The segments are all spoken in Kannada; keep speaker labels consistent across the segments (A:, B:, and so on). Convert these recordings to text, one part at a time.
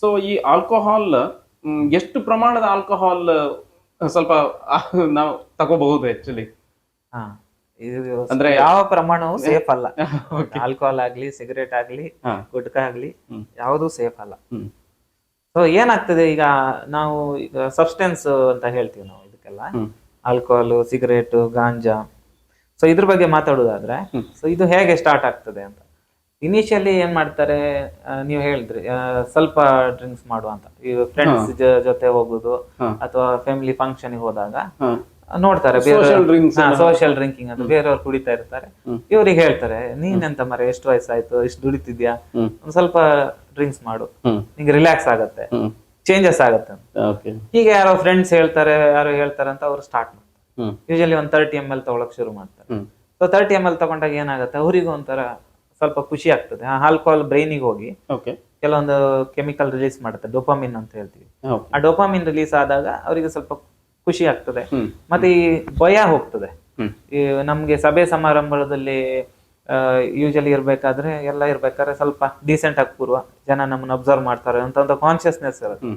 A: ಸೊ ಈ ಆಲ್ಕೋಹಾಲ್ ಎಷ್ಟು ಪ್ರಮಾಣದ ಆಲ್ಕೋಹಾಲ್ ಸ್ವಲ್ಪ ನಾವು ತಗೋಬಹುದು ಆಕ್ಚುಲಿ?
B: ಹಾ, ಇದು
A: ಅಂದ್ರೆ
B: ಯಾವ ಪ್ರಮಾಣವು ಸೇಫ್ ಅಲ್ಲ. ಆಲ್ಕೋಹಾಲ್ ಆಗ್ಲಿ, ಸಿಗರೇಟ್ ಆಗ್ಲಿ,
A: ಹಾ.
B: ಗುಟ್ಕಾ ಆಗ್ಲಿ, ಯಾವುದು ಸೇಫ್ ಅಲ್ಲ.
A: ಹ್ಮ್.
B: ಸೊ ಏನಾಗ್ತದೆ ಈಗ, ನಾವು ಈಗ ಸಬ್ಸ್ಟೆನ್ಸ್ ಅಂತ ಹೇಳ್ತೀವಿ ನಾವು ಇದಕ್ಕೆಲ್ಲ, ಆಲ್ಕೋಹಾಲ್, ಸಿಗರೇಟ್, ಗಾಂಜಾ. ಸೊ ಇದ್ರ ಬಗ್ಗೆ ಮಾತಾಡೋದಾದ್ರೆ, ಸೊ ಇದು ಹೇಗೆ ಸ್ಟಾರ್ಟ್ ಆಗ್ತದೆ ಅಂತ. ಇನಿಷಿಯಲಿ ಏನ್ ಮಾಡ್ತಾರೆ, ನೀವು ಹೇಳಿದ್ರಿ ಸ್ವಲ್ಪ ಡ್ರಿಂಕ್ಸ್ ಮಾಡುವಂತ, ಈ ಫ್ರೆಂಡ್ಸ್ ಜೊತೆ ಹೋಗುದು ಅಥವಾ ಫ್ಯಾಮಿಲಿ ಫಂಕ್ಷನ್ ಹೋದಾಗ ನೋಡ್ತಾರೆ ಸೋಷಿಯಲ್ ಡ್ರಿಂಕಿಂಗ್ ಅಂತ, ಬೇರೆಯವ್ರು ಕುಡಿತಾ ಇರ್ತಾರೆ, ಇವ್ರಿಗೆ ಹೇಳ್ತಾರೆ ನೀನೆಂತ ಮರೆ ಎಷ್ಟು ವಯಸ್ಸಾಯ್ತು, ಇಷ್ಟು ದುಡಿತಿದ್ಯಾ, ಒಂದ್ ಸ್ವಲ್ಪ ಡ್ರಿಂಕ್ಸ್ ಮಾಡು, ನಿಂಗೆ ರಿಲ್ಯಾಕ್ಸ್ ಆಗತ್ತೆ, ಚೇಂಜಸ್ ಆಗತ್ತೆ ಅಂತ. ಹೀಗೆ ಯಾರೋ ಫ್ರೆಂಡ್ಸ್ ಹೇಳ್ತಾರೆ, ಯಾರೋ ಹೇಳ್ತಾರೆ ಅಂತ ಅವ್ರು ಸ್ಟಾರ್ಟ್ ಮಾಡ್ತಾರೆ. ಯೂಶಲಿ ಒಂದ್ 30 ml ತಗೊಳಕ್ ಶುರು ಮಾಡ್ತಾರೆ. ಸೊ 30 ml ತಗೊಂಡಾಗ ಏನಾಗುತ್ತೆ, ಅವರಿಗೂ ಒಂಥರ ಸ್ವಲ್ಪ ಖುಷಿ ಆಗ್ತದೆ. ಆಲ್ಕೋಹಾಲ್ ಬ್ರೈನಿಗೆ ಹೋಗಿ ಕೆಲವೊಂದು ಕೆಮಿಕಲ್ ರಿಲೀಸ್ ಮಾಡುತ್ತೆ, ಡೋಪಾಮಿನ್ ಅಂತ ಹೇಳ್ತೀವಿ. ಆ ಡೋಪಾಮಿನ್ ರಿಲೀಸ್ ಆದಾಗ ಅವರಿಗೆ ಸ್ವಲ್ಪ ಖುಷಿ ಆಗ್ತದೆ, ಮತ್ತೆ ಈ ಭಯ ಹೋಗ್ತದೆ. ಈ ನಮ್ಗೆ ಸಭೆ ಸಮಾರಂಭದಲ್ಲಿ ಯೂಶಲಿ ಇರ್ಬೇಕಾದ್ರೆ ಎಲ್ಲ ಇರ್ಬೇಕಾದ್ರೆ ಸ್ವಲ್ಪ ಡೀಸೆಂಟ್ ಆಗಿ ಪೂರ್ವ ಜನ ನಮ್ಮನ್ನ ಅಬ್ಸರ್ವ್ ಮಾಡ್ತಾರೆ ಅಂತ ಒಂದು ಕಾನ್ಶಿಯಸ್ನೆಸ್ ಇರುತ್ತೆ.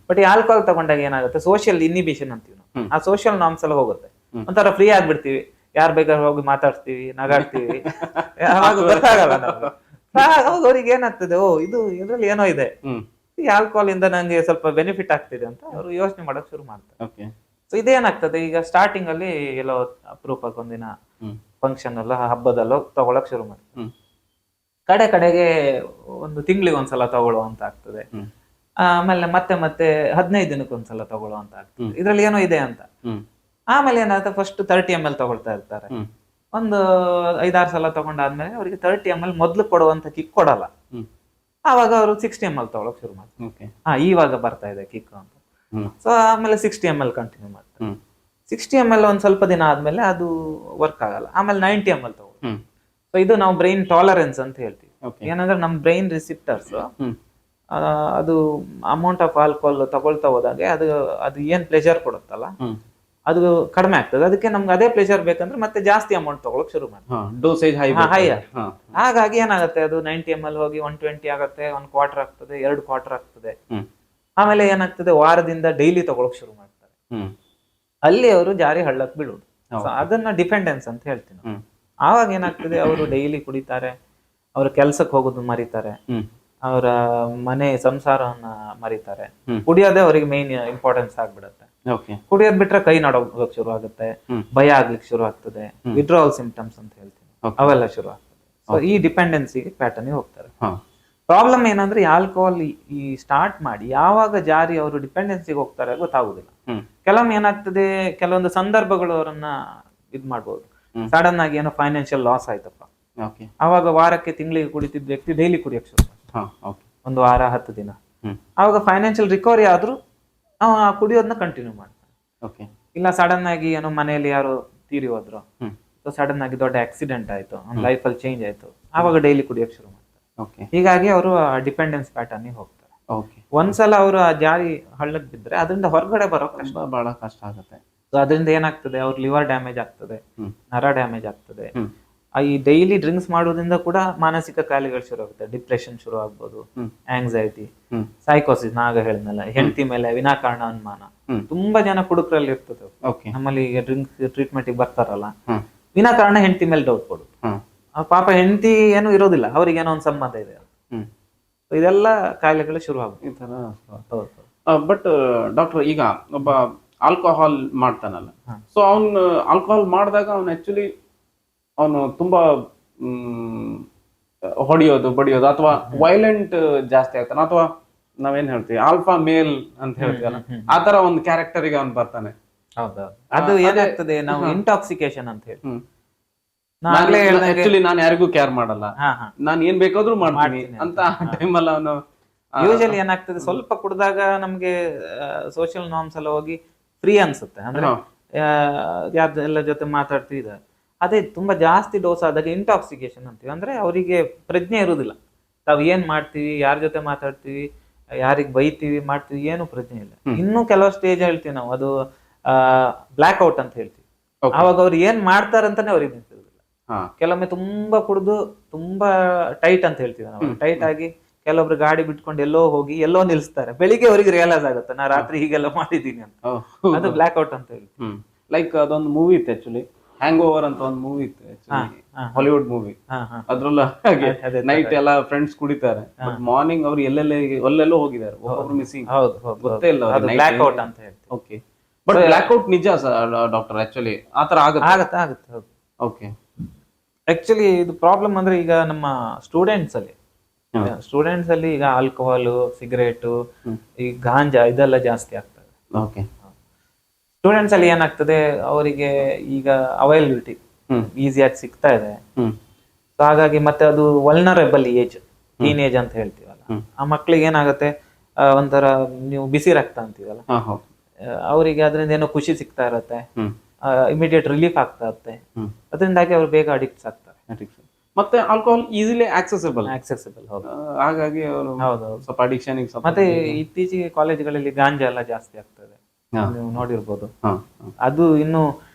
B: ಬಟ್ ಈ ಆಲ್ಕೋಹಾಲ್ ತಗೊಂಡಾಗ ಏನಾಗುತ್ತೆ, ಸೋಷಿಯಲ್ ಇನ್ಹಿಬಿಷನ್ ಅಂತೀವಿ ನಾವು, ಆ ಸೋಷಿಯಲ್ ನಾರ್ಮ್ಸ್ ಎಲ್ಲ ಹೋಗುತ್ತೆ. ಒಂಥರ ಫ್ರೀ ಆಗ್ಬಿಡ್ತೀವಿ, ಯಾರ್ ಬೇಕಾದ್ರೆ ಹೋಗಿ ಮಾತಾಡ್ತೀವಿ, ನಗಾಡ್ತೀವಿ, ಗೊತ್ತಾಗಲ್ಲ ನಮ್ಗೆ. ಅವಾಗ ಅವ್ರಿಗೆ ಏನಾಗ್ತದೆ, ಓ ಇದು ಇದ್ರಲ್ಲಿ ಏನೋ ಇದೆ, ಈ ಆಲ್ಕೋಹಾಲ್ ಇಂದ ನಂಗೆ ಸ್ವಲ್ಪ ಬೆನಿಫಿಟ್ ಆಗ್ತಿದೆ ಅಂತ ಅವರು ಯೋಚನೆ ಮಾಡಕ್ ಶುರು ಮಾಡ್ತಾರೆ. ಸೊ ಇದೇನಾಗ್ತದೆ, ಈಗ ಸ್ಟಾರ್ಟಿಂಗ್ ಅಲ್ಲಿ ಎಲ್ಲೋ ಅಪರೂಪಕ್ಕೆ ಒಂದಿನ ಫಂಕ್ಷನ್ ಅಲ್ಲ, ಹಬ್ಬದಲ್ಲೋ ತಗೊಳಕ್ ಶುರು ಮಾಡ್ತಾರೆ. ಕಡೆಗೆ ಒಂದು ತಿಂಗಳಿಗೆ ಒಂದ್ಸಲ ತಗೊಳ್ಳುವಂತ ಆಗ್ತದೆ. ಆಮೇಲೆ ಮತ್ತೆ 15 ದಿನಕ್ಕೆ ಒಂದ್ಸಲ ತಗೊಳ್ಳುವಂತ ಆಗ್ತದೆ. ಇದ್ರಲ್ಲಿ ಏನೋ ಇದೆ ಅಂತ. ಆಮೇಲೆ ಏನಾಗುತ್ತೆ, ಫಸ್ಟ್ 30 ml ತಗೊಳ್ತಾ ಇರ್ತಾರೆ. ಒಂದು 5-6 ಸಲ ತಗೊಂಡಾದ್ಮೇಲೆ ಅವರಿಗೆ 30 ml ಮೊದ್ಲು ಕೊಡುವಂತ ಕಿಕ್ ಕೊಡಲ್ಲ. ಆವಾಗ ಅವರು 60 ml ತಗೊಳಕ್ ಶುರು ಮಾಡ್ತಾರೆ. ಇವಾಗ ಬರ್ತಾ ಇದೆ ಕಿಕ್ ಅಂತ. ಸೊ ಆಮೇಲೆ 60 ml ಕಂಟಿನ್ಯೂ ಮಾಡ್ತಾರೆ. 60 ml ಒಂದ್ ಸ್ವಲ್ಪ ದಿನ ಆದ್ಮೇಲೆ ಅದು ವರ್ಕ್ ಆಗಲ್ಲ. ಆಮೇಲೆ 90 ml ತಗೊಳ್ತಾರೆ. ಸೊ ಇದು ನಾವು ಬ್ರೈನ್ ಟಾಲರೆನ್ಸ್ ಅಂತ ಹೇಳ್ತೀವಿ. ಏನಂದ್ರೆ ನಮ್ ಬ್ರೈನ್ ರಿಸಿಪ್ಟರ್ಸ್ ಅದು ಅಮೌಂಟ್ ಆಫ್ ಆಲ್ಕೋಹಾಲ್ ತಗೊಳ್ತಾ ಹೋದಾಗ ಅದು ಏನ್ ಪ್ಲೆಜರ್ ಕೊಡುತ್ತಲ್ಲ, ಅದು ಕಡಿಮೆ ಆಗ್ತದೆ. ಅದಕ್ಕೆ ನಮ್ಗೆ ಅದೇ ಪ್ಲೆಜರ್ ಬೇಕಂದ್ರೆ ಮತ್ತೆ ಜಾಸ್ತಿ ಅಮೌಂಟ್ ತಗೊಳಕ್ ಶುರು ಮಾಡ್ತಾರೆ, ಡೋಸೇಜ್ ಹೈ. ಹಾಗಾಗಿ ಏನಾಗುತ್ತೆ, ಅದು 90 ml ಹೋಗಿ 120 ಆಗುತ್ತೆ, 1 ಕ್ವಾರ್ಟರ್ ಆಗ್ತದೆ, 2 ಕ್ವಾರ್ಟರ್ ಆಗ್ತದೆ. ಆಮೇಲೆ ಏನಾಗ್ತದೆ, ವಾರದಿಂದ ಡೈಲಿ ತಗೊಳಕ್ ಶುರು ಮಾಡ್ತಾರೆ. ಅಲ್ಲಿ ಅವರು ಜಾರಿ ಹಳ್ಳಕ್ ಬೀಳುದು. ಅದನ್ನ ಡಿಪೆಂಡೆನ್ಸ್ ಅಂತ ಹೇಳ್ತೀನಿ. ಆವಾಗ ಏನಾಗ್ತದೆ, ಅವರು ಡೈಲಿ ಕುಡಿತಾರೆ, ಅವ್ರ ಕೆಲ್ಸಕ್ಕೆ ಹೋಗೋದು ಮರಿತಾರೆ, ಅವರ ಮನೆ ಸಂಸಾರವನ್ನ ಮರಿತಾರೆ. ಕುಡಿಯೋದೇ ಅವರಿಗೆ ಮೇನ್ ಇಂಪಾರ್ಟೆನ್ಸ್ ಆಗ್ಬಿಡುತ್ತೆ. ಕುಡಿಯೋದ್ ಬಿಟ್ರೆ ಕೈ ನಡೋಕ್ ಶುರು ಆಗುತ್ತೆ, ಭಯ ಆಗ್ಲಿಕ್ಕೆ ಶುರು ಆಗ್ತದೆ, ವಿಡ್ರಾವಲ್ ಸಿಂಪ್ಟಮ್ಸ್ ಅಂತ ಹೇಳ್ತೀನಿ, ಅವೆಲ್ಲ ಶುರು ಆಗ್ತದೆ. ಸೊ ಈ ಡಿಪೆಂಡೆನ್ಸಿಗೆ ಪ್ಯಾಟರ್ನ್ ಹೋಗ್ತಾರೆ. ಪ್ರಾಬ್ಲಮ್ ಏನಂದ್ರೆ, ಆಲ್ಕೋಹಾಲ್ ಈ ಸ್ಟಾರ್ಟ್ ಮಾಡಿ ಯಾವಾಗ ಜಾರಿ ಅವರು ಡಿಪೆಂಡೆನ್ಸಿಗೆ ಹೋಗ್ತಾರೆ ಗೊತ್ತಾಗುದಿಲ್ಲ. ಕೆಲವೊಮ್ಮೆ ಏನಾಗ್ತದೆ, ಕೆಲವೊಂದು ಸಂದರ್ಭಗಳು ಅವರನ್ನ ಇದ್ ಮಾಡ್ಬೋದು. ಸಡನ್ ಆಗಿ ಏನೋ ಫೈನಾನ್ಷಿಯಲ್ ಲಾಸ್ ಆಯ್ತಪ್ಪ, ಅವಾಗ ವಾರಕ್ಕೆ ತಿಂಗಳಿಗೆ ಕುಡಿತಿದ್ದ ವ್ಯಕ್ತಿ ಡೈಲಿ ಕುಡಿಯಕ್ ಶುರು ಮಾಡ್ತಾರೆ, 1 ವಾರ 10 ದಿನ. ಅವಾಗ ಫೈನಾನ್ಷಿಯಲ್ ರಿಕವರಿ ಆದ್ರೂ ಕುಡಿಯೋದನ್ನ ಕಂಟಿನ್ಯೂ ಮಾಡ್ತಾನೆ. ಇಲ್ಲ ಸಡನ್ ಆಗಿ ಏನೋ ಮನೆಯಲ್ಲಿ ಯಾರು ತೀರಿ ಹೋದ್ರು, ಸಡನ್ ಆಗಿ ದೊಡ್ಡ ಆಕ್ಸಿಡೆಂಟ್ ಆಯ್ತು, ಲೈಫ್ ಅಲ್ಲಿ ಚೇಂಜ್ ಆಯ್ತು, ಆವಾಗ ಡೈಲಿ ಕುಡಿಯೋಕ್ ಶುರು ಮಾಡ್ತಾರೆ. ಹೀಗಾಗಿ ಅವರು ಡಿಪೆಂಡೆನ್ಸ್ ಪ್ಯಾಟರ್ನ್ ಹೋಗ್ತಾರೆ. ಒಂದ್ಸಲ ಅವರು ಆ ಜಾರಿ ಹಳ್ಳಕ್ ಬಿದ್ರೆ ಅದರಿಂದ ಹೊರಗಡೆ ಬರೋ ಬಹಳ ಕಷ್ಟ ಆಗುತ್ತೆ. ಸೊ ಅದರಿಂದ ಏನಾಗ್ತದೆ, ಅವ್ರ ಲಿವರ್ ಡ್ಯಾಮೇಜ್ ಆಗ್ತದೆ, ನರ ಡ್ಯಾಮೇಜ್ ಆಗ್ತದೆ. ಈ ಡೈಲಿ ಡ್ರಿಂಕ್ಸ್ ಮಾಡೋದ್ರಿಂದ ಕೂಡ ಮಾನಸಿಕ ಕಾಯಿಲೆಗಳು ಶುರು ಆಗುತ್ತೆ. ಡಿಪ್ರೆಷನ್ ಶುರು ಆಗ್ಬೋದು, ಆಂಗ್ಸೈಟಿ, ಸೈಕೋಸಿಸ್, ನಾಗ ಹೇಳಿದ್ನಲ್ಲ, ಹೆಂಡತಿ ಮೇಲೆ ವಿನಾಕಾರಣ ಅನುಮಾನ. ತುಂಬಾ ಜನ ಕುಡುಕರಲ್ಲಿ ಇರ್ತದೆ. ನಮ್ಮಲ್ಲಿ ಈಗ ಡ್ರಿಂಕ್ಸ್ ಟ್ರೀಟ್ಮೆಂಟ್ ಬರ್ತಾರಲ್ಲ, ವಿನಾಕಾರಣ ಹೆಂಡತಿ ಮೇಲೆ ಡೌಟ್ ಕೊಡು. ಪಾಪ ಹೆಂಡತಿ ಏನು ಇರೋದಿಲ್ಲ, ಅವ್ರಿಗೆ ಏನೋ ಒಂದ್ ಸಂಬಂಧ ಇದೆ. ಇದೆಲ್ಲ ಕಾಯಿಲೆಗಳು ಶುರು ಆಗುತ್ತೆ.
A: ಬಟ್ ಡಾಕ್ಟರ್, ಈಗ ಒಬ್ಬ ಆಲ್ಕೋಹಾಲ್ ಮಾಡ್ತಾನಲ್ಲ, ಸೊ ಅವ್ನು ಆಲ್ಕೋಹಾಲ್ ಮಾಡಿದಾಗ ಅವ್ನು ಆಕ್ಚುಲಿ ಅವನು ತುಂಬಾ ಹೊಡಿಯೋದು ಬಡಿಯೋದು ಅಥವಾ ವೈಲೆಂಟ್ ಜಾಸ್ತಿ ಆಗ್ತಾನೆ, ಅಥವಾ ನಾವೇನ್ ಹೇಳ್ತೀವಿ ಆಲ್ಫಾ ಮೇಲ್ ಅಂತ ಹೇಳ್ತೀವಲ್ಲ, ಆ ತರ ಒಂದು ಕ್ಯಾರೆಕ್ಟರ್ಗೆ ಅವ್ನು ಬರ್ತಾನೆ.
B: ಅದು ಏನಾಗ್ತದೆ, ನಾವು ಇಂಟಾಕ್ಸಿಕೇಶನ್ ಅಂತ ಹೇಳಿ,
A: ಆಕ್ಚುಲಿ ನಾನು ಯಾರಿಗೂ ಕೇರ್ ಮಾಡಲ್ಲ, ನಾನು ಏನ್ ಬೇಕಾದ್ರೂ ಮಾಡ್ತೀನಿ ಅಂತ ಟೈಮಲ್ಲಿ ಅವನು
B: ಯೂಶಲಿ ಏನಾಗ್ತದೆ, ಸ್ವಲ್ಪ ಕುಡ್ದಾಗ ನಮ್ಗೆ ಸೋಷಿಯಲ್ ನಾರ್ಮ್ಸ್ ಎಲ್ಲ ಹೋಗಿ ಫ್ರೀ ಅನ್ಸುತ್ತೆ. ಅಂದ್ರೆ ಯಾರ ಜೊತೆ ಮಾತಾಡ್ತಿದ್ದ, ಅದೇ ತುಂಬಾ ಜಾಸ್ತಿ ಡೋಸ್ ಆದಾಗ ಇಂಟಾಕ್ಸಿಕೇಶನ್ ಅಂತೀವಿ. ಅಂದ್ರೆ ಅವರಿಗೆ ಪ್ರಜ್ಞೆ ಇರುವುದಿಲ್ಲ, ತಾವ್ ಏನ್ ಮಾಡ್ತೀವಿ, ಯಾರ ಜೊತೆ ಮಾತಾಡ್ತೀವಿ, ಯಾರಿಗ್ ಬೈತೀವಿ, ಮಾಡ್ತೀವಿ, ಏನು ಪ್ರಜ್ಞೆ ಇಲ್ಲ. ಇನ್ನೂ ಕೆಲವು ಸ್ಟೇಜ್ ಹೇಳ್ತೀವಿ ನಾವು, ಅದು ಬ್ಲಾಕ್ ಔಟ್ ಅಂತ ಹೇಳ್ತೀವಿ. ಅವಾಗ ಅವ್ರು ಏನ್ ಮಾಡ್ತಾರಂತಾನೆ ಅವ್ರಿಗೆ ನಿಂತಿರುದಿಲ್ಲ. ಕೆಲವೊಮ್ಮೆ ತುಂಬಾ ಕುಡಿದು ತುಂಬಾ ಟೈಟ್ ಅಂತ ಹೇಳ್ತೀವಿ ನಾವು, ಟೈಟ್ ಆಗಿ ಕೆಲವೊಬ್ರು ಗಾಡಿ ಬಿಟ್ಕೊಂಡು ಎಲ್ಲೋ ಹೋಗಿ ಎಲ್ಲೋ ನಿಲ್ಸ್ತಾರೆ, ಬೆಳಿಗ್ಗೆ ಅವರಿಗೆ ರಿಯಲೈಸ್ ಆಗುತ್ತೆ ನಾ ರಾತ್ರಿ ಹೀಗೆಲ್ಲ ಮಾಡಿದೀನಿ ಅಂತ. ಅದು ಬ್ಲಾಕ್ ಔಟ್ ಅಂತ ಹೇಳಿ.
A: ಲೈಕ್ ಅದೊಂದು ಮೂವಿ ಇತ್ತು ಆಕ್ಚುಲಿ, ಹ್ಯಾಂಗ್ ಓವರ್ ಅಂತ ಒಂದು ಮೂವಿ ಇತ್ತು ಆಕ್ಚುಲಿ, ಹಾಲಿವುಡ್ ಮೂವಿ. ಅದ್ರಲ್ಲ ಹಾಗೆ ನೈಟ್ ಎಲ್ಲ ಫ್ರೆಂಡ್ಸ್ ಕುಡಿತಾರೆ, ಬಟ್ ಮಾರ್ನಿಂಗ್ ಅವ್ರು ಎಲ್ಲೆಲ್ಲೋ ಹೋಗಿದ್ದಾರೆ, ಒಬ್ಬೊಬ್ರು ಮಿಸ್ಸಿಂಗ್, ಗೊತ್ತೇ ಇಲ್ಲ
B: ಬ್ಲಾಕ್ ಔಟ್ ಅಂತ ಹೇಳಿ.
A: ಓಕೆ, ಬಟ್ ಬ್ಲಾಕ್ ಔಟ್ ನಿಜ ಡಾಕ್ಟರ್ ಆಕ್ಚುಲಿ ಆತರ
B: ಆಗುತ್ತೆ.
A: ಓಕೆ,
B: ಆಕ್ಚುಲಿ ಇದು ಪ್ರಾಬ್ಲಮ್ ಅಂದ್ರೆ ಈಗ ನಮ್ಮ ಸ್ಟೂಡೆಂಟ್ಸ್ ಅಲ್ಲಿ ಈಗ ಆಲ್ಕೋಹಾಲ್, ಸಿಗರೇಟು, ಈ ಗಾಂಜಾ ಇದೆಲ್ಲ ಜಾಸ್ತಿ ಆಗ್ತದೆ.
A: ಓಕೆ,
B: ಸ್ಟೂಡೆಂಟ್ಸ್ ಅಲ್ಲಿ ಏನಾಗ್ತದೆ, ಅವರಿಗೆ ಈಗ ಅವೈಲಬಿಲಿಟಿ ಈಸಿಯಾಗಿ ಸಿಗ್ತಾ ಇದೆ. ಸೊ ಹಾಗಾಗಿ ಮತ್ತೆ ಅದು ವಲ್ನರೇಬಲ್ ಏಜ್, ಟೀನ್ ಏಜ್ ಅಂತ ಹೇಳ್ತೀವಲ್ಲ, ಆ ಮಕ್ಳಿಗೆ ಏನಾಗುತ್ತೆ, ಒಂಥರ ನೀವು ಬಿಸಿ ರಕ್ತ ಅಂತೀವಲ್ಲ, ಅವರಿಗೆ ಅದರಿಂದ ಏನೋ ಖುಷಿ ಸಿಗ್ತಾ ಇರುತ್ತೆ, ಇಮಿಡಿಯೇಟ್ ರಿಲೀಫ್ ಆಗ್ತಾ ಇರುತ್ತೆ, ಅದರಿಂದಾಗಿ ಅವ್ರು ಬೇಗ ಅಡಿಕ್ಟ್ಸ್ ಆಗ್ತಾರೆ.
A: ಮತ್ತೆ ಆಲ್ಕೋಹಾಲ್ ಈಸಿಲಿ ಆಕ್ಸೆಸಿಬಲ್, ಹಾಗಾಗಿ ಅವರು ಸ್ವಲ್ಪ ಅಡಿಕ್ಷನ್.
B: ಮತ್ತೆ ಇತ್ತೀಚೆಗೆ ಕಾಲೇಜ್ಗಳಲ್ಲಿ ಗಾಂಜಾ ಎಲ್ಲ ಜಾಸ್ತಿ ಆಗ್ತದೆ, ನೀವು ನೋಡಿರ್ಬೋದು. ಅದು ಇನ್ನು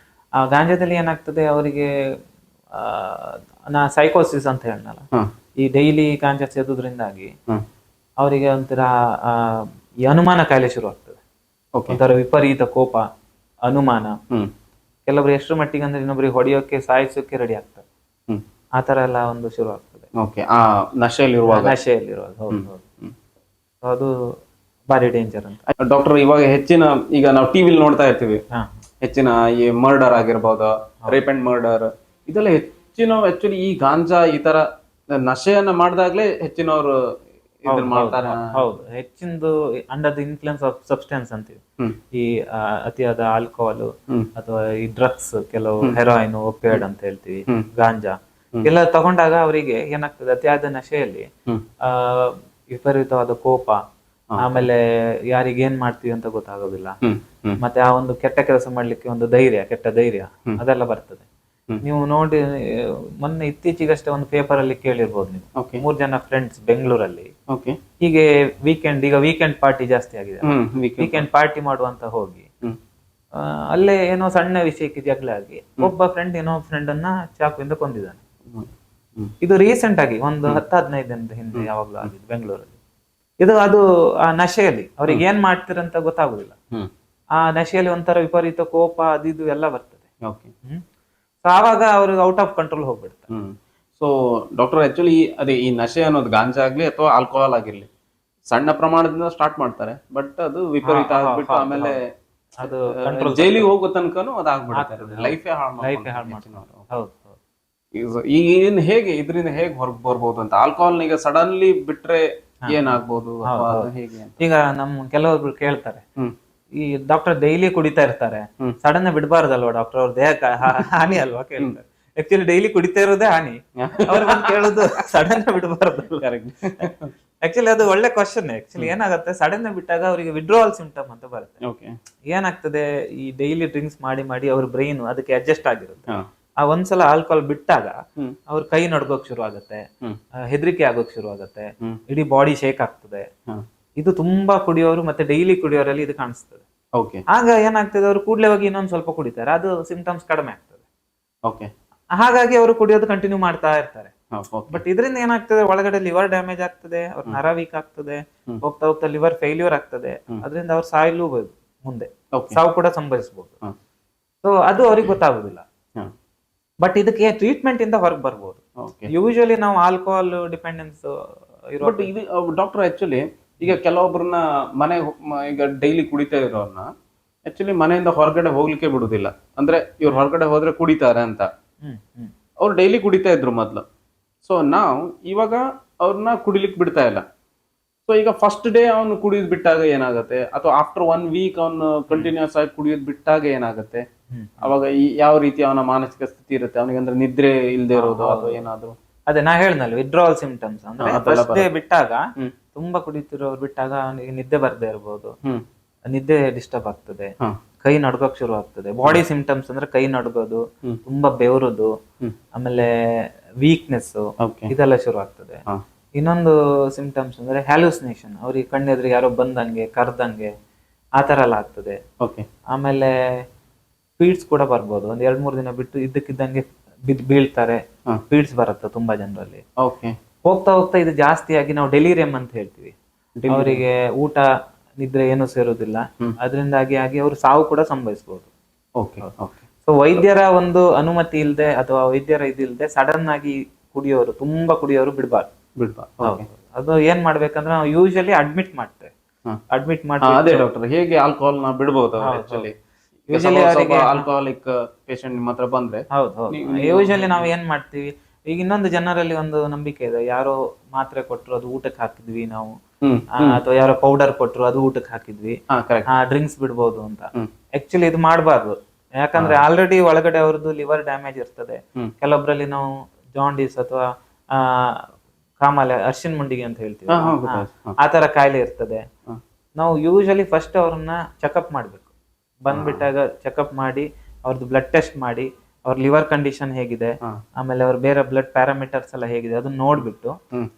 B: ಆ ಗಾಂಜಾದಲ್ಲಿ ಏನಾಗ್ತದೆ, ಅವರಿಗೆ ನಾ ಸೈಕೋಸಿಸ್ ಅಂತ ಹೇಳಲ್ಲ, ಈ ಡೈಲಿ ಗಾಂಜಾ ಸೇದೋದ್ರಿಂದಾಗಿ ಅವರಿಗೆ ಒಂಥರ ಈ ಅನುಮಾನ ಕಾಯಿಲೆ ಶುರು ಆಗ್ತದೆ, ಒಂಥರ ವಿಪರೀತ ಕೋಪ, ಅನುಮಾನ. ಕೆಲವರು ಎಷ್ಟು ಮಟ್ಟಿಗೆ ಅಂದ್ರೆ ಇನ್ನೊಬ್ರಿಗೆ ಹೊಡೆಯೋಕೆ, ಸಾಯಿಸೋಕೆ ರೆಡಿ ಆಗ್ತಾರೆ, ಆತರ ಎಲ್ಲ ಒಂದು ಶುರು ಆಗ್ತದೆ.
A: ನಶೆಯಲ್ಲಿರುವಾಗ.
B: ಹೌದು, ಅದು ಬಾರಿ ಡೇಂಜರ್ ಅಂತ.
A: ಡಾಕ್ಟರ್, ಇವಾಗ ಹೆಚ್ಚಿನ ಈಗ ನಾವು ಟಿವಿಲಿ ನೋಡ್ತಾ ಇರ್ತೀವಿ, ಹೆಚ್ಚಿನ ಈ ಮರ್ಡರ್ ಆಗಿರ್ಬೋದು, ರೇಪ್ ಅಂಡ್ ಮರ್ಡರ್, ಇದೆಲ್ಲ ಹೆಚ್ಚಿನ ಆಕ್ಚುಲಿ ಈ ಗಾಂಜಾ ಈ ತರ ನಶೆಯನ್ನ ಮಾಡಿದಾಗ್ಲೇ ಹೆಚ್ಚಿನವರು ಇದನ್ನ ಮಾಡ್ತಾರೆ.
B: ಹೌದು, ಹೆಚ್ಚಿಂದು under the influence of substance ಅಂತೀವಿ. ಈ ಅತಿಯಾದ ಆಲ್ಕೋಹಾಲ್ ಅಥವಾ ಈ ಡ್ರಗ್ಸ್, ಕೆಲವು ಹೆರೋಯಿನ್, ಒಪಿಯಾಯ್ಡ್ ಅಂತ ಹೇಳ್ತೀವಿ, ಗಾಂಜಾ ಎಲ್ಲ ತಗೊಂಡಾಗ ಅವರಿಗೆ ಏನಾಗ್ತದೆ, ಅತಿಯಾದ ನಶೆಯಲ್ಲಿ ವಿಪರೀತವಾದ ಕೋಪ, ಆಮೇಲೆ ಯಾರಿಗೆ ಏನ್ ಮಾಡ್ತೀವಿ ಅಂತ ಗೊತ್ತಾಗೋದಿಲ್ಲ, ಮತ್ತೆ ಆ ಒಂದು ಕೆಟ್ಟ ಕೆಲಸ ಮಾಡ್ಲಿಕ್ಕೆ ಒಂದು ಕೆಟ್ಟ ಧೈರ್ಯ ಅದೆಲ್ಲ ಬರ್ತದೆ. ನೀವು ನೋಡಿ, ಮೊನ್ನೆ ಇತ್ತೀಚೆಗಷ್ಟೇ ಒಂದು ಪೇಪರ್ ಅಲ್ಲಿ ಕೇಳಿರ್ಬೋದು ನೀವು, 3 ಜನ ಫ್ರೆಂಡ್ಸ್ ಬೆಂಗಳೂರಲ್ಲಿ ಹೀಗೆ ವೀಕೆಂಡ್ ಪಾರ್ಟಿ ಜಾಸ್ತಿ ಆಗಿದೆ, ವೀಕೆಂಡ್ ಪಾರ್ಟಿ ಮಾಡುವಂತ ಹೋಗಿ ಅಲ್ಲೇ ಏನೋ ಸಣ್ಣ ವಿಷಯಕ್ಕೆ ಜಗಳ ಆಗಿ ಒಬ್ಬ ಫ್ರೆಂಡ್ ಏನೋ ಫ್ರೆಂಡ್ ಅನ್ನ ಚಾಕುವಿಂದ ಕೊಂದಿದ್ದಾನೆ. ಇದು ರೀಸೆಂಟ್ ಆಗಿ ಒಂದು 10-15 ದಿನದ ಹಿಂದೆ ಯಾವಾಗ್ಲೂ ಆಗಿದೆ ಬೆಂಗಳೂರಲ್ಲಿ. ಅದು ಆ ನಶೆಯಲ್ಲಿ ಅವ್ರಿಗೆ ಏನ್ ಮಾಡ್ತಿರಂತ ಗೊತ್ತಾಗುದಿಲ್ಲ, ಆ ನಶೆಯಲ್ಲಿ ಒಂಥರ ವಿಪರೀತ ಕೋಪ ಅದು ಎಲ್ಲ ಬರ್ತದೆ. ಆವಾಗ ಅವ್ರಿಗೆ ಔಟ್ ಆಫ್ ಕಂಟ್ರೋಲ್ ಹೋಗ್ಬಿಡ್ತಾರೆ.
A: ಸೊ ಡಾಕ್ಟರ್, ಆಕ್ಚುಲಿ ಅದೇ ಈ ನಶೆ ಅನ್ನೋದು ಗಾಂಜಾ ಆಗ್ಲಿ ಅಥವಾ ಆಲ್ಕೋಹಾಲ್ ಆಗಿರ್ಲಿ, ಸಣ್ಣ ಪ್ರಮಾಣದಿಂದ ಸ್ಟಾರ್ಟ್ ಮಾಡ್ತಾರೆ, ಬಟ್ ಅದು ವಿಪರೀತ ಆಗ್ಬಿಟ್ಟು ಆಮೇಲೆ
B: ಅದು
A: ಜೈಲಿಗೆ ಹೋಗೋ ತನಕನೂ ಅದಾಗ್ಬಿಡುತ್ತೆ, ಲೈಫೇ ಹಾಳು
B: ಹೌದು.
A: ಈಗ ಹೇಗೆ ಇದರಿಂದ ಹೇಗೆ ಹೊರಗೆ ಬರ್ಬೋದು ಅಂತ, ಆಲ್ಕೋಹಾಲ್ ಈಗ ಸಡನ್ಲಿ ಬಿಟ್ರೆ ಏನಾಗ್ಬೋದು, ಹೇಗೆ?
B: ಈಗ ನಮ್ ಕೆಲವೊಬ್ರು ಕೇಳ್ತಾರೆ, ಈ ಡಾಕ್ಟರ್ ಡೈಲಿ ಕುಡಿತಾ ಇರ್ತಾರೆ, ಸಡನ್ ಬಿಡಬಾರ್ದಲ್ವಾ ಡಾಕ್ಟರ್, ಅವ್ರ ದೇಹಕ್ಕೆ ಹಾನಿ ಅಲ್ವಾ ಕೇಳ್ತಾರೆ. ಆಕ್ಚುಲಿ ಡೈಲಿ ಕುಡಿತಾ ಇರೋದೇ ಹಾನಿ, ಅವ್ರ ಕೇಳೋದು ಸಡನ್ ಬಿಡಬಾರ್ದು. ಆಕ್ಚುಲಿ ಅದು ಒಳ್ಳೆ ಕ್ವಶನ್. ಆಕ್ಚುಲಿ ಏನಾಗುತ್ತೆ, ಸಡನ್ ಬಿಟ್ಟಾಗ ಅವರಿಗೆ ವಿಡ್ರಾವಲ್ ಸಿಂಪ್ಟಮ್ ಅಂತ ಬರುತ್ತೆ. ಏನಾಗ್ತದೆ, ಈ ಡೈಲಿ ಡ್ರಿಂಕ್ಸ್ ಮಾಡಿ ಅವ್ರ ಬ್ರೈನ್ ಅದಕ್ಕೆ ಅಡ್ಜಸ್ಟ್ ಆಗಿರುತ್ತೆ. ಆ ಒಂದ್ಸಲ ಆಲ್ಕೋಹಾಲ್ ಬಿಟ್ಟಾಗ ಅವ್ರ ಕೈ ನಡ್ಗೋಕ್ ಶುರು ಆಗುತ್ತೆ, ಹೆದರಿಕೆ ಆಗೋಕ್ ಶುರು ಆಗುತ್ತೆ, ಇಡೀ ಬಾಡಿ ಶೇಕ್ ಆಗ್ತದೆ. ಇದು ತುಂಬಾ ಕುಡಿಯೋರು ಮತ್ತೆ ಡೈಲಿ ಕುಡಿಯೋರಲ್ಲಿ ಇದು ಕಾಣಿಸ್ತದೆ. ಆಗ ಏನಾಗ್ತದೆ, ಅವ್ರು ಕೂಡ್ಲೆ ಹೋಗಿ ಇನ್ನೊಂದ್ ಸ್ವಲ್ಪ ಕುಡಿತಾರೆ, ಅದು ಸಿಂಪ್ಟಮ್ಸ್ ಕಡಿಮೆ ಆಗ್ತದೆ. ಹಾಗಾಗಿ ಅವರು ಕುಡಿಯೋದು ಕಂಟಿನ್ಯೂ ಮಾಡ್ತಾ ಇರ್ತಾರೆ. ಬಟ್ ಇದರಿಂದ ಏನಾಗ್ತದೆ, ಒಳಗಡೆ ಲಿವರ್ ಡ್ಯಾಮೇಜ್ ಆಗ್ತದೆ, ಅವ್ರ ನರ ವೀಕ್ ಆಗ್ತದೆ, ಹೋಗ್ತಾ ಹೋಗ್ತಾ ಲಿವರ್ ಫೇಲ್ಯೂರ್ ಆಗ್ತದೆ, ಅದರಿಂದ ಅವ್ರು ಸಾಯಲೂಬಹುದು, ಮುಂದೆ ಸಾವು ಕೂಡ ಸಂಭವಿಸಬಹುದು. ಸೊ ಅದು ಅವ್ರಿಗೆ ಗೊತ್ತಾಗುದಿಲ್ಲ. ಬಟ್ ಇದಕ್ಕೆ ಟ್ರೀಟ್ಮೆಂಟ್ ಇಂದ ಹೊರಗೆ ಬರ್ಬೋದು. ಯೂಶುವಲಿ ನಾವು ಆಲ್ಕೋಹಾಲ್ ಡಿಪೆಂಡೆನ್ಸ್
A: ಡಾಕ್ಟರ್, ಆಕ್ಚುಲಿ ಈಗ ಕೆಲವೊಬ್ರನ್ನ ಈಗ ಡೈಲಿ ಕುಡಿತಾ ಇರೋರ್ನ ಆಕ್ಚುಲಿ ಮನೆಯಿಂದ ಹೊರಗಡೆ ಹೋಗ್ಲಿಕ್ಕೆ ಬಿಡುದಿಲ್ಲ, ಅಂದ್ರೆ ಇವ್ರು ಹೊರಗಡೆ ಹೋದ್ರೆ ಕುಡಿತಾರೆ ಅಂತ. ಅವ್ರು ಡೈಲಿ ಕುಡಿತಾ ಇದ್ರು ಮೊದ್ಲು. ಸೊ ಇವಾಗ ಅವ್ರನ್ನ ಕುಡಿಲಿಕ್ಕೆ ಬಿಡ್ತಾ ಇಲ್ಲ. ಸೊ ಈಗ ಫಸ್ಟ್ ಡೇ ಅವನು ಕುಡಿಯೋದ್ ಬಿಟ್ಟಾಗ ಏನಾಗುತ್ತೆ, ಅಥವಾ ಆಫ್ಟರ್ 1 ವೀಕ್ ಅವನು ಕಂಟಿನ್ಯೂಸ್ ಆಗಿ ಕುಡಿಯೋದ್ ಬಿಟ್ಟಾಗ ಏನಾಗುತ್ತೆ, ಅವಾಗ ಯಾವ ರೀತಿ ಅವನ ಮಾನಸಿಕ ಸ್ಥಿತಿ ಇರುತ್ತೆ, ಅವನಿಗೆ ಅಂದ್ರೆ ನಿದ್ರೆ ಇಲ್ದೇ ಇರೋದು ಅಥವಾ ಏನಾದ್ರು.
B: ಅದೇ ನಾ ಹೇಳಿದ್ನಲ್ಲ, ವಿಡ್ರಾವಲ್ ಸಿಂಪ್ಟಮ್ಸ್ ಅಂದ್ರೆ ಫಸ್ಟ್ ಡೇ ಬಿಟ್ಟಾಗ, ತುಂಬಾ ಕುಡಿತಿರೋರು ಬಿಟ್ಟಾಗ ಅವನಿಗೆ ನಿದ್ದೆ ಬರ್ದೇ ಇರ್ಬೋದು, ನಿದ್ದೆ ಡಿಸ್ಟರ್ಬ್ ಆಗ್ತದೆ, ಕೈ ನಡ್ಗೋಕ್ ಶುರು ಆಗ್ತದೆ. ಬಾಡಿ ಸಿಂಪ್ಟಮ್ಸ್ ಅಂದ್ರೆ ಕೈ ನಡ್ಗೋದು, ತುಂಬಾ ಬೆವರುದು, ಆಮೇಲೆ ವೀಕ್ನೆಸ್ ಇದೆಲ್ಲ ಶುರು ಆಗ್ತದೆ. ಇನ್ನೊಂದು ಸಿಂಪ್ಟಮ್ಸ್ ಅಂದ್ರೆ ಹ್ಯಾಲುಸಿನೇಷನ್, ಅವ್ರಿಗೆ ಕಣ್ಣೆದ್ರಿಗೆ ಯಾರೋ ಬಂದಂಗೆ ಕರ್ದಂಗೆ ಆ ತರ ಎಲ್ಲ ಆಗ್ತದೆ. ಆಮೇಲೆ ಫೀಡ್ಸ್ ಕೂಡ ಬರ್ಬೋದು, ಒಂದ್ 2-3 ದಿನ ಬಿಟ್ಟು ಇದ್ದಕ್ಕಿದ್ದಂಗೆ ಬೀಳ್ತಾರೆ, ಫೀಡ್ಸ್ ಬರುತ್ತೆ ತುಂಬಾ ಜನರಲ್ಲಿ. ಹೋಗ್ತಾ ಹೋಗ್ತಾ ಇದು ಜಾಸ್ತಿ ಆಗಿ ನಾವು ಡೆಲಿರಿಯಂ ಅಂತ ಹೇಳ್ತೀವಿ. ಅವರಿಗೆ ಊಟ ನಿದ್ರೆ ಏನು ಸೇರೋದಿಲ್ಲ, ಅದರಿಂದಾಗಿ ಆಗಿ ಅವರು ಸಾವು ಕೂಡ ಸಂಭವಿಸಬಹುದು.
A: Okay okay.
B: ಸೊ ವೈದ್ಯರ ಒಂದು ಅನುಮತಿ ಇಲ್ಲದೆ ಅಥವಾ ವೈದ್ಯರ ಇದಿಲ್ಲದೆ ಸಡನ್ ಆಗಿ ತುಂಬಾ ಕುಡಿಯೋರು ಬಿಡ್ಬಾರ್ದು. ಅದು ಏನ್ ಮಾಡ್ಬೇಕಂದ್ರೆ ನಾವು ಯೂಶಲಿ ಅಡ್ಮಿಟ್ ಮಾಡ್ತೇವೆ. ಅಡ್ಮಿಟ್ ಮಾಡಿ
A: ಅದೇ ಡಾಕ್ಟರ್, ಹೇಗೆ ಆಲ್ಕೋಹಾಲ್ ನ ಬಿಡಬಹುದು ಆಕ್ಚುಲಿ? ಯೂಶಲಿ ಆಲ್ಕೋಹಾಲಿಕ್ ಪೇಷಂಟ್ ನಿಮ್ಮ ಹತ್ರ ಬಂದ್ರೆ
B: ಹೌದು ಯೂಶಲಿ ನಾವು ಏನ್ ಮಾಡ್ತೀವಿ, ಈಗ ಇನ್ನೊಂದು ಜನರಲ್ಲಿ ಒಂದು ನಂಬಿಕೆ ಇದೆ, ಯಾರೋ ಮಾತ್ರೆ ಕೊಟ್ರು ಅದು ಊಟಕ್ಕೆ ಹಾಕಿದ್ವಿ ನಾವು, ಅಥವಾ ಯಾರೋ ಪೌಡರ್ ಕೊಟ್ರು ಅದು ಊಟಕ್ಕೆ ಹಾಕಿದ್ವಿ, ಡ್ರಿಂಕ್ಸ್ ಬಿಡ್ಬೋದು ಅಂತ. ಆಕ್ಚುಲಿ ಇದು ಮಾಡಬಾರ್ದು. ಯಾಕಂದ್ರೆ ಆಲ್ರೆಡಿ ಒಳಗಡೆ ಅವ್ರದ್ದು ಲಿವರ್ ಡ್ಯಾಮೇಜ್ ಇರ್ತದೆ. ಕೆಲವೊಬ್ರಲ್ಲಿ ನಾವು ಜಾಂಡೀಸ್ ಅಥವಾ ಕಾಮಾಲೆ, ಅರ್ಶಿನ್ ಮುಂಡಿಗೆ ಅಂತ ಹೇಳ್ತೀವಿ, ಆತರ ಕಾಯಿಲೆ ಇರ್ತದೆ. ನಾವು ಯೂಶಲಿ ಫಸ್ಟ್ ಅವ್ರನ್ನ ಚೆಕಪ್ ಮಾಡ್ಬೇಕು. ಬಂದ್ಬಿಟ್ಟಾಗ ಚೆಕಪ್ ಮಾಡಿ ಅವ್ರದ್ದು ಬ್ಲಡ್ ಟೆಸ್ಟ್ ಮಾಡಿ ಅವ್ರ ಲಿವರ್ ಕಂಡೀಷನ್ ಹೇಗಿದೆ, ಆಮೇಲೆ ಅವ್ರ ಬೇರೆ ಬ್ಲಡ್ ಪ್ಯಾರಾಮೀಟರ್ಸ್ ಎಲ್ಲ ಹೇಗಿದೆ ಅದನ್ನ ನೋಡ್ಬಿಟ್ಟು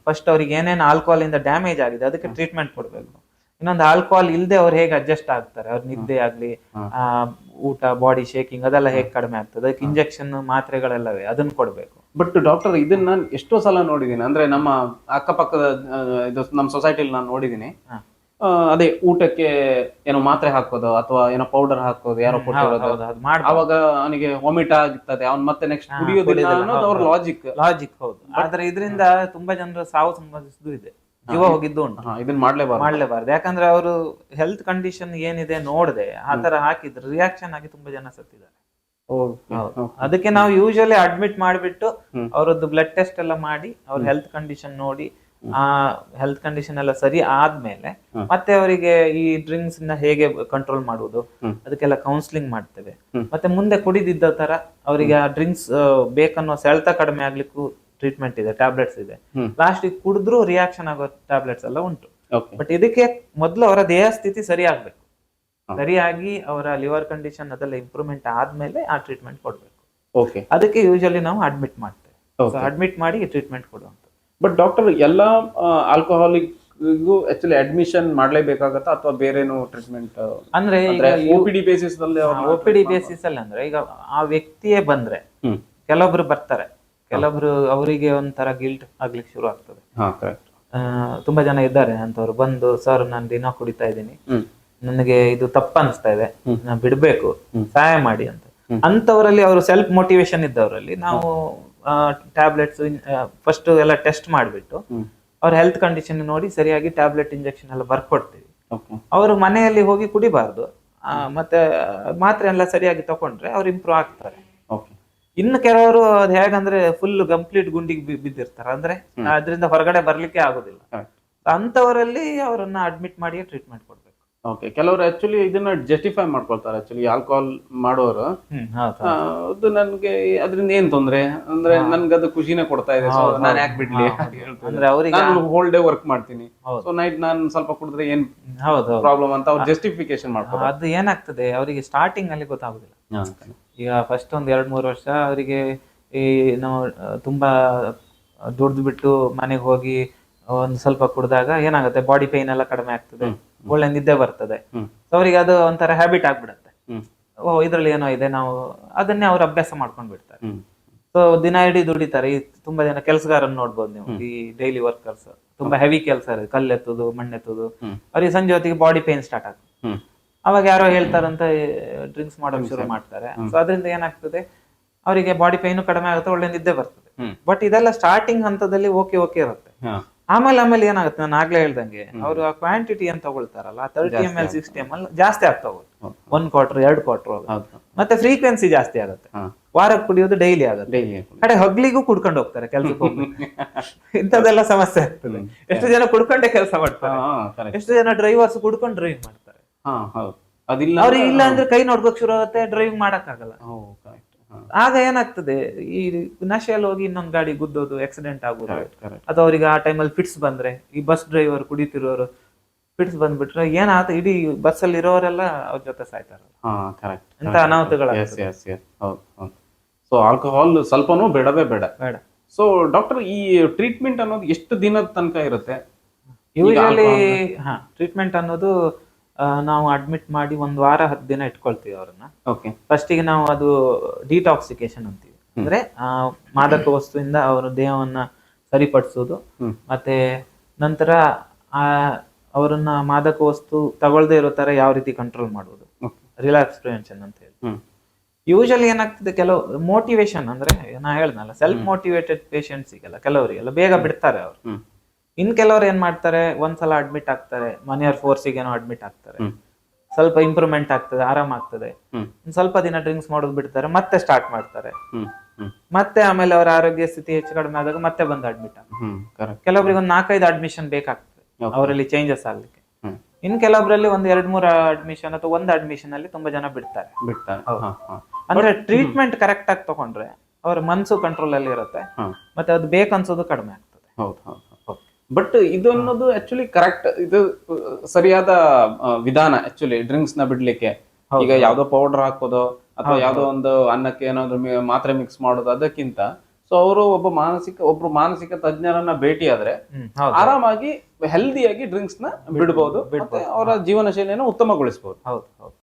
B: ಫಸ್ಟ್ ಅವ್ರಿಗೆ ಏನೇನು ಆಲ್ಕೋಹಾಲ್ ಇಂದ ಡ್ಯಾಮೇಜ್ ಆಗಿದೆ ಅದಕ್ಕೆ ಟ್ರೀಟ್ಮೆಂಟ್ ಕೊಡ್ಬೇಕು. ಇನ್ನೊಂದು ಆಲ್ಕೋಹಾಲ್ ಇಲ್ಲದೆ ಅವ್ರು ಹೇಗೆ ಅಡ್ಜಸ್ಟ್ ಆಗ್ತಾರೆ, ಅವ್ರ ನಿದ್ದೆ ಆಗ್ಲಿ, ಊಟ, ಬಾಡಿ ಶೇಕಿಂಗ್ ಅದೆಲ್ಲ ಹೇಗೆ ಕಡಿಮೆ ಆಗ್ತದೆ, ಅದಕ್ಕೆ ಇಂಜೆಕ್ಷನ್ ಮಾತ್ರೆಗಳೆಲ್ಲವೇ ಅದನ್ನ ಕೊಡ್ಬೇಕು.
A: ಬಟ್ ಡಾಕ್ಟರ್, ಇದನ್ನ ನಾನು ಎಷ್ಟೋ ಸಲ ನೋಡಿದೀನಿ. ಅಂದ್ರೆ ನಮ್ಮ ಅಕ್ಕಪಕ್ಕದ ಇದು ನಮ್ಮ ಸೊಸೈಟಿಲಿ ನಾನು ನೋಡಿದೀನಿ. ಅದೇ ಊಟಕ್ಕೆ ಏನೋ ಮಾತ್ರೆ ಹಾಕೋದು ಅಥವಾ ಏನೋ ಪೌಡರ್ ಹಾಕೋದು, ಯಾರೋ ಕೊಟ್ಟಿರೋದು, ಅವಾಗ ಅವನಿಗೆ ವಾಮಿಟ್ ಆಗ್ತದೆ, ಅವ್ನ್ ಮತ್ತೆ ನೆಕ್ಸ್ಟ್ ಕುಡಿಯೋದಿಲ್ಲ ಅನ್ನೋದು ಅವ್ರ ಲಾಜಿಕ್.
B: ಹೌದು. ಆದ್ರೆ ಇದರಿಂದ ತುಂಬಾ ಜನರ ಸಾವು ಸಂಭವಿಸಿದ್ದು ಇದೆ, ಜೀವ ಹೋಗಿದ್ದು ಉಂಟು.
A: ಇದನ್ನ ಮಾಡ್ಲೇಬಾರ್ದು.
B: ಯಾಕಂದ್ರೆ ಅವರು ಹೆಲ್ತ್ ಕಂಡೀಷನ್ ಏನಿದೆ ನೋಡದೆ ಆತರ ಹಾಕಿದ್ರೆ ರಿಯಾಕ್ಷನ್ ಆಗಿ ತುಂಬಾ ಜನ ಸತ್ತಿದ್ದಾರೆ. ಅದಕ್ಕೆ ನಾವು ಯೂಶಲಿ ಅಡ್ಮಿಟ್ ಮಾಡಿಬಿಟ್ಟು ಅವರದ್ದು ಬ್ಲಡ್ ಟೆಸ್ಟ್ ಎಲ್ಲ ಮಾಡಿ ಅವ್ರ ಹೆಲ್ತ್ ಕಂಡೀಷನ್ ನೋಡಿ, ಆ ಹೆಲ್ತ್ ಕಂಡೀಷನ್ ಎಲ್ಲ ಸರಿ ಆದ್ಮೇಲೆ ಮತ್ತೆ ಅವರಿಗೆ ಈ ಡ್ರಿಂಕ್ಸ್ ನ ಹೇಗೆ ಕಂಟ್ರೋಲ್ ಮಾಡುವುದು ಅದಕ್ಕೆಲ್ಲ ಕೌನ್ಸಿಲಿಂಗ್ ಮಾಡ್ತೇವೆ. ಮತ್ತೆ ಮುಂದೆ ಕುಡಿದಿದ್ದ ತರ ಅವರಿಗೆ ಆ ಡ್ರಿಂಕ್ಸ್ ಬೇಕನ್ನೋ ಸೆಳೆತ ಕಡಿಮೆ ಆಗ್ಲಿಕ್ಕೂ ಟ್ರೀಟ್ಮೆಂಟ್ ಇದೆ, ಟ್ಯಾಬ್ಲೆಟ್ಸ್ ಇದೆ. ಲಾಸ್ಟ್ ಕುಡಿದ್ರು ರಿಯಾಕ್ಷನ್ ಆಗೋ ಟ್ಯಾಬ್ಲೆಟ್ಸ್ ಎಲ್ಲ ಉಂಟು. ಬಟ್ ಇದಕ್ಕೆ ಮೊದಲು ಅವರ ದೇಹ ಸ್ಥಿತಿ ಸರಿ ಆಗ್ಬೇಕು. ಸರಿಯಾಗಿ ಅವರ ಲಿವರ್ ಕಂಡೀಷನ್ ಅದೆಲ್ಲ ಇಂಪ್ರೂವ್ಮೆಂಟ್ ಆದ್ಮೇಲೆ ಆ ಟ್ರೀಟ್ಮೆಂಟ್ ಕೊಡ್ಬೇಕು. ಅದಕ್ಕೆ ಯೂಶಲಿ ನಾವು ಅಡ್ಮಿಟ್ ಮಾಡ್ತೇವೆ. ಅಡ್ಮಿಟ್ ಮಾಡಿ ಟ್ರೀಟ್ಮೆಂಟ್ ಕೊಡುವಂತ.
A: ಬಟ್ ಡಾಕ್ಟರ್, ಎಲ್ಲ ಆಲ್ಕೋಹಾಲಿಕ್ ಆಕ್ಚುಲಿ ಅಡ್ಮಿಷನ್ ಮಾಡ್ಲೇಬೇಕಾಗತ್ತಾ ಅಥವಾ ಬೇರೆನೋ ಟ್ರೀಟ್ಮೆಂಟ್?
B: ಅಂದ್ರೆ
A: OPD ಬೇಸಿಸ್ ಅಲ್ಲಿ
B: OPD ಬೇಸಿಸ್ ಅಲ್ಲಿ ಅಂದ್ರೆ ಈಗ ಆ ವ್ಯಕ್ತಿಯೇ ಬಂದ್ರೆ ಕೆಲವೊಬ್ರು ಬರ್ತಾರೆ, ಕೆಲವೊಬ್ರು ಅವರಿಗೆ ಒಂಥರ ಗಿಲ್ಟ್ ಆಗ್ಲಿಕ್ಕೆ ಶುರು ಆಗ್ತದೆ. ತುಂಬಾ ಜನ ಇದ್ದಾರೆ ಅಂತವ್ರು ಬಂದು, ಸರ್ ನಾನು ದಿನ ಕುಡಿತಾ ಇದ್ದೀನಿ, ನನಗೆ ಇದು ತಪ್ಪ ಅನಿಸ್ತಾ ಇದೆ, ನಾನು ಬಿಡ್ಬೇಕು, ಸಹಾಯ ಮಾಡಿ ಅಂತ. ಅಂತವರಲ್ಲಿ ಅವರು ಸೆಲ್ಫ್ ಮೋಟಿವೇಶನ್ ಇದ್ದವರಲ್ಲಿ ನಾವು ಟ್ಯಾಬ್ಲೆಟ್ಸ್ ಫಸ್ಟ್ ಎಲ್ಲ ಟೆಸ್ಟ್ ಮಾಡಿಬಿಟ್ಟು ಅವ್ರ ಹೆಲ್ತ್ ಕಂಡೀಷನ್ ನೋಡಿ ಸರಿಯಾಗಿ ಟ್ಯಾಬ್ಲೆಟ್ ಇಂಜೆಕ್ಷನ್ ಎಲ್ಲ ಬರ್ಕೊಡ್ತೀವಿ. ಅವರು ಮನೆಯಲ್ಲಿ ಹೋಗಿ ಕುಡಿಬಾರ್ದು, ಮತ್ತೆ ಮಾತ್ರೆ ಎಲ್ಲ ಸರಿಯಾಗಿ ತಕೊಂಡ್ರೆ ಅವ್ರು ಇಂಪ್ರೂವ್ ಆಗ್ತಾರೆ. ಇನ್ನು ಕೆಲವರು ಅದ್ ಹೇಗಂದ್ರೆ ಫುಲ್ ಕಂಪ್ಲೀಟ್ ಗುಂಡಿಗೆ ಬಿದ್ದಿರ್ತಾರೆ, ಅಂದ್ರೆ ಅದರಿಂದ ಹೊರಗಡೆ ಬರ್ಲಿಕ್ಕೆ ಆಗುದಿಲ್ಲ. ಅಂತವರಲ್ಲಿ ಅವರನ್ನ ಅಡ್ಮಿಟ್ ಮಾಡಿ ಟ್ರೀಟ್ಮೆಂಟ್ ಕೊಡ್ಬೇಕು.
A: ಕೆಲವರು ಆಕ್ಚುಲಿ ಇದನ್ನ ಜಸ್ಟಿಫೈ ಮಾಡ್ಕೊಳ್ತಾರೆ. ಆಕ್ಚುಲಿ ಆಲ್ಕೋಹಾಲ್ ಮಾಡೋರು ಅದು ನನ್ಗೆ ಅದರಿಂದ ಏನ್ ತೊಂದ್ರೆ, ಅಂದ್ರೆ ನನ್ಗೆ ಅದು ಖುಷಿನೇ ಕೊಡ್ತಾ ಇದೆ, ನಾನು ಯಾಕೆ ಬಿಡ್ಲಿ, ನಾನು ಹೋಲ್ ಡೇ ವರ್ಕ್ ಮಾಡ್ತೀನಿ, ಸೊ ನೈಟ್ ನಾನು ಸ್ವಲ್ಪ ಕುಡಿದ್ರೆ ಏನ್ ಪ್ರಾಬ್ಲಮ್ ಅಂತ ಅವ್ರು ಜಸ್ಟಿಫಿಕೇಶನ್ ಮಾಡ್ತಾರೆ.
B: ಅದು ಏನಾಗ್ತದೆ ಅವರಿಗೆ ಸ್ಟಾರ್ಟಿಂಗ್ ಅಲ್ಲಿ ಗೊತ್ತಾಗುದಿಲ್ಲ. ಈಗ ಫಸ್ಟ್ ಒಂದ್ 2-3 ವರ್ಷ ಅವರಿಗೆ ಈ ನಾವು ತುಂಬಾ ದುಡ್ದು ಬಿಟ್ಟು ಮನೆಗೆ ಹೋಗಿ ಒಂದ್ ಸ್ವಲ್ಪ ಕುಡ್ದಾಗ ಏನಾಗುತ್ತೆ, ಬಾಡಿ ಪೇನ್ ಎಲ್ಲ ಕಡಿಮೆ ಆಗ್ತದೆ, ಒಳ್ಳೆ ನಿದ್ದೆ ಬರ್ತದೆ. ಸೊ ಅವ್ರಿಗೆ ಅದು ಒಂಥರ ಹ್ಯಾಬಿಟ್ ಆಗ್ಬಿಡತ್ತೆ. ಓ ಇದ್ರಲ್ಲಿ ಏನೋ ಇದೆ, ನಾವು ಅದನ್ನೇ ಅವ್ರು ಅಭ್ಯಾಸ ಮಾಡ್ಕೊಂಡ್ ಬಿಡ್ತಾರೆ. ಸೊ ದಿನ ಇಡೀ ದುಡಿತಾರೆ. ಈ ತುಂಬಾ ಜನ ಕೆಲಸಗಾರನ್ನ ನೋಡ್ಬೋದು ನೀವು, ಈ ಡೈಲಿ ವರ್ಕರ್ಸ್, ತುಂಬಾ ಹೆವಿ ಕೆಲಸ ಇರುತ್ತೆ, ಕಲ್ಲೆತ್ತುದು, ಮಣ್ಣೆತ್ತುದು. ಅವ್ರಿಗೆ ಸಂಜೆ ಹೊತ್ತಿಗೆ ಬಾಡಿ ಪೇನ್ ಸ್ಟಾರ್ಟ್ ಆಗ್ತದೆ. ಅವಾಗ ಯಾರೋ ಹೇಳ್ತಾರಂತ ಡ್ರಿಂಕ್ಸ್ ಮಾಡೋಕೆ ಶುರು ಮಾಡ್ತಾರೆ. ಸೊ ಅದರಿಂದ ಏನಾಗ್ತದೆ, ಅವರಿಗೆ ಬಾಡಿ ಪೇನು ಕಡಿಮೆ ಆಗುತ್ತೆ, ಒಳ್ಳೆ ನಿದ್ದೆ ಬರ್ತದೆ. ಬಟ್ ಇದೆಲ್ಲ ಸ್ಟಾರ್ಟಿಂಗ್ ಹಂತದಲ್ಲಿ ಓಕೆ ಇರುತ್ತೆ. ಆಮೇಲೆ ಏನಾಗುತ್ತೆ, ನಾನು ಆಗ್ಲೇ ಹೇಳ್ದಂಗೆ ಅವರು ಆ ಕ್ವಾಂಟಿಟಿ ಏನ್ ತಗೊಳ್ತಾರಲ್ಲ 30 ml 60 ml ಜಾಸ್ತಿ ಆಗ್ತಾ ಹೋಗುತ್ತೆ. 1 ಕ್ವಾರ್ಟರ್ 2 ಕ್ವಾರ್ಟರ್ ಮತ್ತೆ ಫ್ರೀಕ್ವೆನ್ಸಿ ಜಾಸ್ತಿ ಆಗುತ್ತೆ. ವಾರಕ್ಕೆ ಕುಡಿಯೋದು ಡೈಲಿ ಆಗುತ್ತೆ. ಕಡೆ ಹಗ್ಲಿಗೂ ಕುಡ್ಕೊಂಡು ಹೋಗ್ತಾರೆ ಕೆಲ್ಸಕ್ಕೆ ಹೋಗಿ. ಇಂಥದ್ದೆಲ್ಲ ಸಮಸ್ಯೆ ಆಗ್ತದೆ. ಎಷ್ಟು ಜನ ಕುಡ್ಕೊಂಡೇ ಕೆಲಸ ಮಾಡ್ತಾರೆ, ಎಷ್ಟು ಜನ ಡ್ರೈವರ್ಸ್ ಕುಡ್ಕೊಂಡು ಡ್ರೈವ್ ಮಾಡ್ತಾರೆ. ಅವ್ರಿಗೆ ಇಲ್ಲ ಅಂದ್ರೆ ಕೈ ನೋಡ್ಕೋಕ್ ಶುರು ಆಗುತ್ತೆ, ಡ್ರೈವಿಂಗ್ ಮಾಡಕ್ ಆಗಲ್ಲ. ಆಗ ಏನಾಗ್ತದೆ, ಈ ನಶೆಯಲ್ಲಿ ಹೋಗಿ ಇನ್ನೊಂದು ಗಾಡಿ ಗುದ್ದೋದು, ಆಕ್ಸಿಡೆಂಟ್ ಆಗೋದು, ಅಥವಾ ಅವ್ರಿಗೆ ಆ ಟೈಮಲ್ಲಿ ಫಿಟ್ಸ್ ಬಂದ್ರೆ, ಈ ಬಸ್ ಡ್ರೈವರ್ ಕುಡಿತಿರೋರು ಫಿಟ್ಸ್ ಬಂದ್ಬಿಟ್ರೆ ಏನಾಗುತ್ತೆ, ಇಡೀ ಬಸ್ ಅಲ್ಲಿ ಇರೋರೆಲ್ಲ ಅವ್ರ ಜೊತೆ ಸಾಯ್ತಾರ. ಎಂತ ಅನಾಹುತಗಳ.
A: ಸೊ ಆಲ್ಕೋಹಾಲ್ ಸ್ವಲ್ಪನೂ ಬೇಡವೇ ಬೇಡ. ಸೊ ಡಾಕ್ಟರ್, ಈ ಟ್ರೀಟ್ಮೆಂಟ್ ಅನ್ನೋದು ಎಷ್ಟು ದಿನದ ತನಕ ಇರುತ್ತೆ?
B: ಯೂಶಲಿ ಟ್ರೀಟ್ಮೆಂಟ್ ಅನ್ನೋದು ನಾವು ಅಡ್ಮಿಟ್ ಮಾಡಿ 1 ವಾರ 10 ದಿನ ಇಟ್ಕೊಳ್ತೀವಿ ಅವ್ರನ್ನ. ಫಸ್ಟಿಗೆ ನಾವು ಅದು ಡಿಟಾಕ್ಸಿಕೇಶನ್ ಅಂತೀವಿ. ಅಂದ್ರೆ ಮಾದಕ ವಸ್ತುವಿಂದ ಅವರ ದೇಹವನ್ನ ಸರಿಪಡಿಸೋದು,
A: ಹ್ಮ್.
B: ಮತ್ತೆ ನಂತರ ಆ ಅವರನ್ನ ಮಾದಕ ವಸ್ತು ತಗೊಳ್ದೇ ಇರೋ ತರ ಯಾವ ರೀತಿ ಕಂಟ್ರೋಲ್ ಮಾಡೋದು,
A: Okay.
B: ರಿಲ್ಯಾಕ್ಸ್ ಪ್ರಿವೆನ್ಷನ್ ಅಂತ ಹೇಳಿ.
A: ಹ್ಮ್.
B: ಯೂಶಲಿ ಏನಾಗ್ತದೆ, ಕೆಲವು ಮೋಟಿವೇಶನ್ ಅಂದ್ರೆ ನಾ ಹೇಳ್ದಲ್ಲ, ಸೆಲ್ಫ್ ಮೋಟಿವೇಟೆಡ್ ಪೇಷಂಟ್ಸಿಗೆಲ್ಲ ಕೆಲವರಿಗೆಲ್ಲ ಬೇಗ ಬಿಡ್ತಾರೆ ಅವರು.
A: ಹ್ಮ್.
B: ಇನ್ ಕೆಲವ್ರು ಏನ್ ಮಾಡ್ತಾರೆ, ಒಂದ್ಸಲ ಅಡ್ಮಿಟ್ ಆಗ್ತಾರೆ, ಮನೆಯವ್ರ ಫೋರ್ಸಿಗೆ ಏನೋ ಅಡ್ಮಿಟ್ ಆಗ್ತಾರೆ,
A: ಹ್ಮ್.
B: ಸ್ವಲ್ಪ ಇಂಪ್ರೂವ್ಮೆಂಟ್ ಆಗ್ತದೆ, ಆರಾಮ ಆಗ್ತದೆ,
A: ಹ್ಮ್.
B: ಒಂದ್ ಸ್ವಲ್ಪ ದಿನ ಡ್ರಿಂಕ್ಸ್ ಮಾಡೋದು ಬಿಡ್ತಾರೆ, ಮತ್ತೆ ಸ್ಟಾರ್ಟ್ ಮಾಡ್ತಾರೆ,
A: ಹ್ಮ್. ಹ್ಮ್.
B: ಮತ್ತೆ ಆಮೇಲೆ ಅವರ ಆರೋಗ್ಯ ಸ್ಥಿತಿ ಹೆಚ್ಚು ಕಡಿಮೆ ಆದಾಗ ಮತ್ತೆ ಬಂದು ಅಡ್ಮಿಟ್ ಆಗ್ತಾರೆ.
A: ಹ್ಮ್. ಕರೆಕ್ಟ್.
B: ಕೆಲವೊಬ್ರಿಗೆ ಒಂದು 4-5 ಅಡ್ಮಿಷನ್ ಬೇಕಾಗ್ತದೆ
A: Okay.
B: ಅವರಲ್ಲಿ ಚೇಂಜಸ್ ಆಗ್ಲಿಕ್ಕೆ.
A: ಹ್ಮ್.
B: ಇನ್ ಕೆಲವೊಬ್ರಲ್ಲಿ ಒಂದು 2-3 ಅಡ್ಮಿಷನ್ ಅಥವಾ ಒಂದು ಅಡ್ಮಿಷನ್ ಅಲ್ಲಿ ತುಂಬಾ ಜನ ಬಿಡ್ತಾರೆ.
A: ಬಿಡ್ತಾರೆ.
B: ಹೌದು.
A: ಹಾ, ಹಾ.
B: ಅಂದ್ರೆ ಟ್ರೀಟ್ಮೆಂಟ್ ಕರೆಕ್ಟ್ ಆಗಿ ತಗೊಂಡ್ರೆ ಅವ್ರ ಮನ್ಸು ಕಂಟ್ರೋಲ್ ಅಲ್ಲಿ ಇರುತ್ತೆ,
A: ಹಾ.
B: ಮತ್ತೆ ಅದು ಬೇಕನ್ಸೋದು ಕಡಿಮೆ ಆಗ್ತದೆ.
A: ಹೌದು, ಹೌದು. ಬಟ್ ಇದು ಅನ್ನೋದು ಆಕ್ಚುಲಿ ಕರೆಕ್ಟ್, ಇದು ಸರಿಯಾದ ವಿಧಾನ ಆಕ್ಚುಲಿ ಡ್ರಿಂಕ್ಸ್ ನ ಬಿಡ್ಲಿಕ್ಕೆ. ಈಗ ಯಾವ್ದೋ ಪೌಡರ್ ಹಾಕೋದು ಅಥವಾ ಯಾವ್ದೋ ಒಂದು ಅನ್ನಕ್ಕೆ ಏನಾದ್ರು ಮಾತ್ರೆ ಮಿಕ್ಸ್ ಮಾಡೋದು ಅದಕ್ಕಿಂತ ಸೊ ಅವರು ಒಬ್ರು ಮಾನಸಿಕ ತಜ್ಞರನ್ನ ಭೇಟಿ ಆದ್ರೆ ಆರಾಮಾಗಿ ಹೆಲ್ದಿಯಾಗಿ ಡ್ರಿಂಕ್ಸ್ ನ ಬಿಡಬಹುದು, ಮತ್ತೆ ಅವರ ಜೀವನ ಶೈಲಿಯನ್ನು ಉತ್ತಮಗೊಳಿಸಬಹುದು.
B: ಹೌದು ಹೌದು.